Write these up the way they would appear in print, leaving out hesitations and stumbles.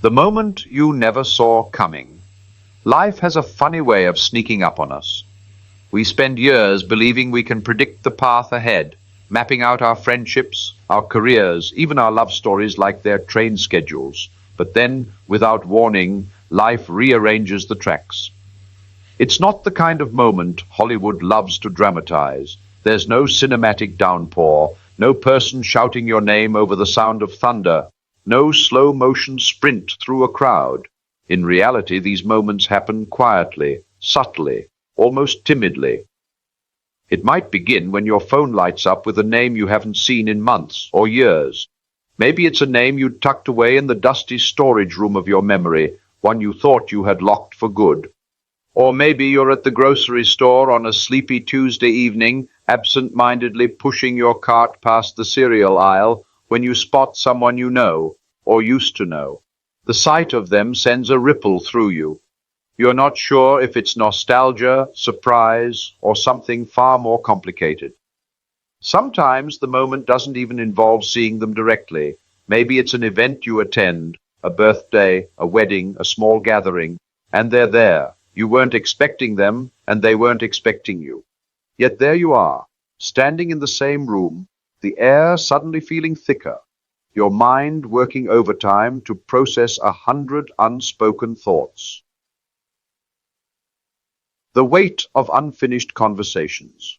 The moment you never saw coming. Life has a funny way of sneaking up on us. We spend years believing we can predict the path ahead, mapping out our friendships, our careers, even our love stories like their train schedules. But then, without warning, life rearranges the tracks. It's not the kind of moment Hollywood loves to dramatize. There's no cinematic downpour, no person shouting your name over the sound of thunder, no slow-motion sprint through a crowd. In reality, these moments happen quietly, subtly, almost timidly. It might begin when your phone lights up with a name you haven't seen in months or years. Maybe it's a name you'd tucked away in the dusty storage room of your memory, one you thought you had locked for good. Or maybe you're at the grocery store on a sleepy Tuesday evening, absent-mindedly pushing your cart past the cereal aisle when you spot someone you know, or used to know. The sight of them sends a ripple through you. You're not sure if it's nostalgia, surprise, or something far more complicated. Sometimes the moment doesn't even involve seeing them directly. Maybe it's an event you attend, a birthday, a wedding, a small gathering, and they're there. You weren't expecting them, and they weren't expecting you. Yet there you are, standing in the same room, the air suddenly feeling thicker, your mind working overtime to process 100 unspoken thoughts. The weight of unfinished conversations.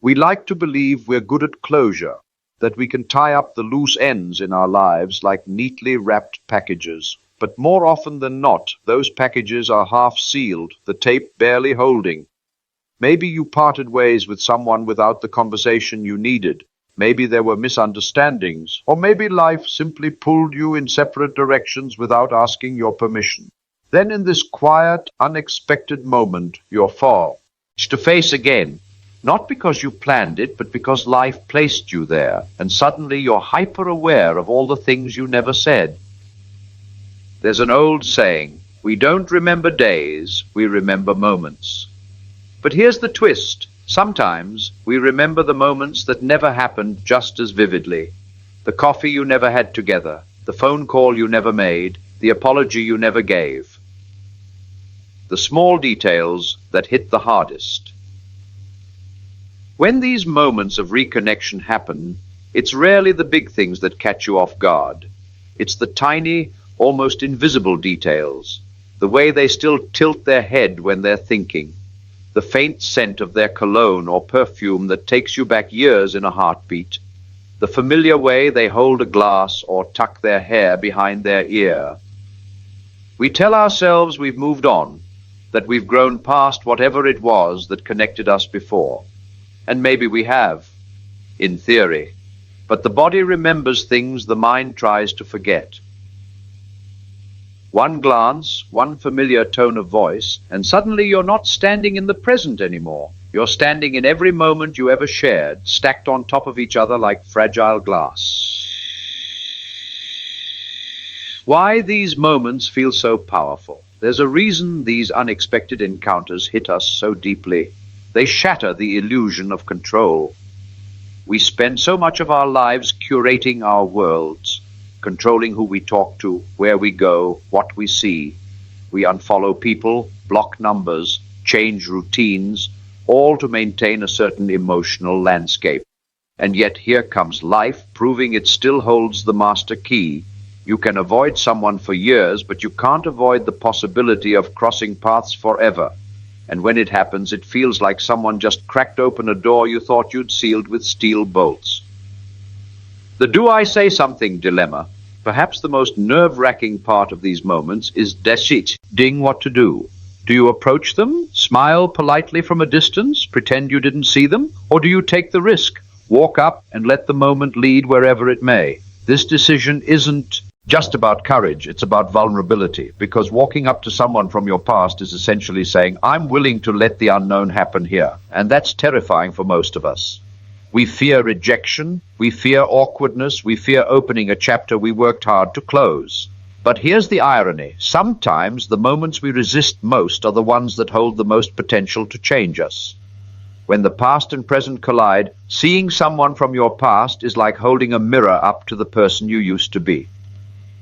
We like to believe we're good at closure, that we can tie up the loose ends in our lives like neatly wrapped packages. But more often than not, those packages are half-sealed, the tape barely holding. Maybe you parted ways with someone without the conversation you needed. Maybe there were misunderstandings, or maybe life simply pulled you in separate directions without asking your permission. Then in this quiet, unexpected moment, you're face to face again. Not because you planned it, but because life placed you there, and suddenly you're hyper-aware of all the things you never said. There's an old saying, we don't remember days, we remember moments. But here's the twist. Sometimes we remember the moments that never happened just as vividly. The coffee you never had together, the phone call you never made, the apology you never gave. The small details that hit the hardest. When these moments of reconnection happen, it's rarely the big things that catch you off guard. It's the tiny, almost invisible details, the way they still tilt their head when they're thinking, the faint scent of their cologne or perfume that takes you back years in a heartbeat, the familiar way they hold a glass or tuck their hair behind their ear. We tell ourselves we've moved on, that we've grown past whatever it was that connected us before. And maybe we have, in theory, but the body remembers things the mind tries to forget. One glance, one familiar tone of voice, and suddenly you're not standing in the present anymore. You're standing in every moment you ever shared, stacked on top of each other like fragile glass. Why these moments feel so powerful? There's a reason these unexpected encounters hit us so deeply. They shatter the illusion of control. We spend so much of our lives curating our worlds, controlling who we talk to, where we go, what we see. We unfollow people, block numbers, change routines, all to maintain a certain emotional landscape. And yet here comes life, proving it still holds the master key. You can avoid someone for years, but you can't avoid the possibility of crossing paths forever. And when it happens, it feels like someone just cracked open a door you thought you'd sealed with steel bolts. The do I say something dilemma. Perhaps the most nerve-wracking part of these moments is deciding what to do. Do you approach them, smile politely from a distance, pretend you didn't see them? Or do you take the risk, walk up and let the moment lead wherever it may? This decision isn't just about courage, it's about vulnerability, because walking up to someone from your past is essentially saying, I'm willing to let the unknown happen here. And that's terrifying for most of us. We fear rejection, we fear awkwardness, we fear opening a chapter we worked hard to close. But here's the irony. Sometimes the moments we resist most are the ones that hold the most potential to change us. When the past and present collide, seeing someone from your past is like holding a mirror up to the person you used to be.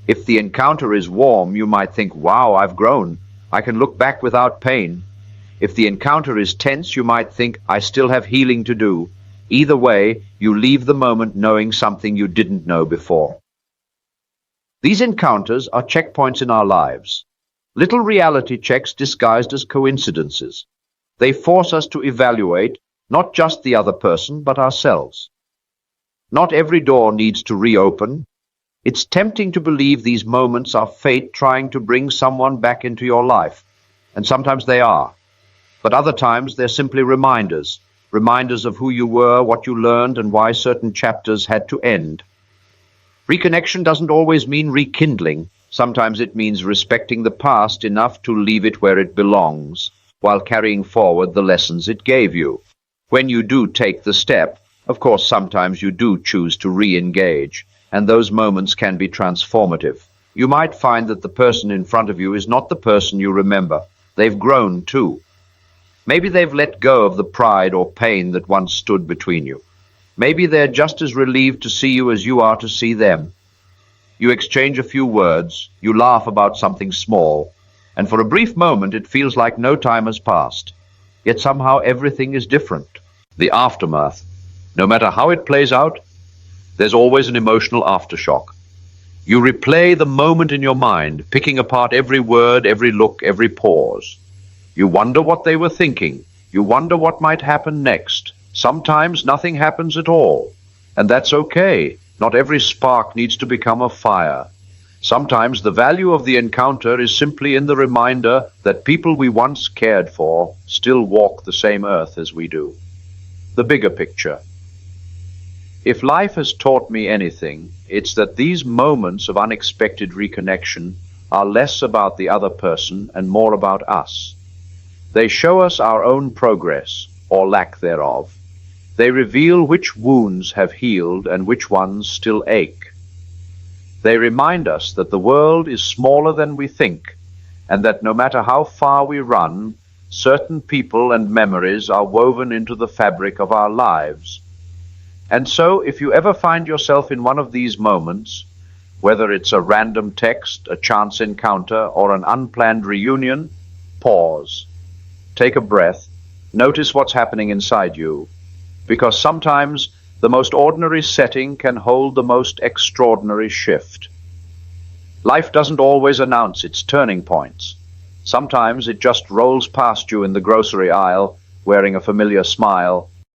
If the encounter is warm, you might think, wow, I've grown. I can look back without pain. If the encounter is tense, you might think, I still have healing to do. Either way, you leave the moment knowing something you didn't know before. These encounters are checkpoints in our lives, little reality checks disguised as coincidences. They force us to evaluate not just the other person, but ourselves. Not every door needs to reopen. It's tempting to believe these moments are fate trying to bring someone back into your life, and sometimes they are. But other times they're simply reminders of who you were, what you learned, and why certain chapters had to end. Reconnection doesn't always mean rekindling. Sometimes it means respecting the past enough to leave it where it belongs, while carrying forward the lessons it gave you. When you do take the step, of course, sometimes you do choose to re-engage, and those moments can be transformative. You might find that the person in front of you is not the person you remember. They've grown too. Maybe they've let go of the pride or pain that once stood between you. Maybe they're just as relieved to see you as you are to see them. You exchange a few words, you laugh about something small, and for a brief moment it feels like no time has passed. Yet somehow everything is different. The aftermath. No matter how it plays out, there's always an emotional aftershock. You replay the moment in your mind, picking apart every word, every look, every pause. You wonder what they were thinking. You wonder what might happen next. Sometimes nothing happens at all, and that's okay. Not every spark needs to become a fire. Sometimes the value of the encounter is simply in the reminder that people we once cared for still walk the same earth as we do. The bigger picture. If life has taught me anything, it's that these moments of unexpected reconnection are less about the other person and more about us. They show us our own progress, or lack thereof. They reveal which wounds have healed and which ones still ache. They remind us that the world is smaller than we think, and that no matter how far we run, certain people and memories are woven into the fabric of our lives. And so, if you ever find yourself in one of these moments, whether it's a random text, a chance encounter, or an unplanned reunion, pause. Take a breath. Notice what's happening inside you. Because sometimes the most ordinary setting can hold the most extraordinary shift. Life doesn't always announce its turning points. Sometimes it just rolls past you in the grocery aisle, wearing a familiar smile,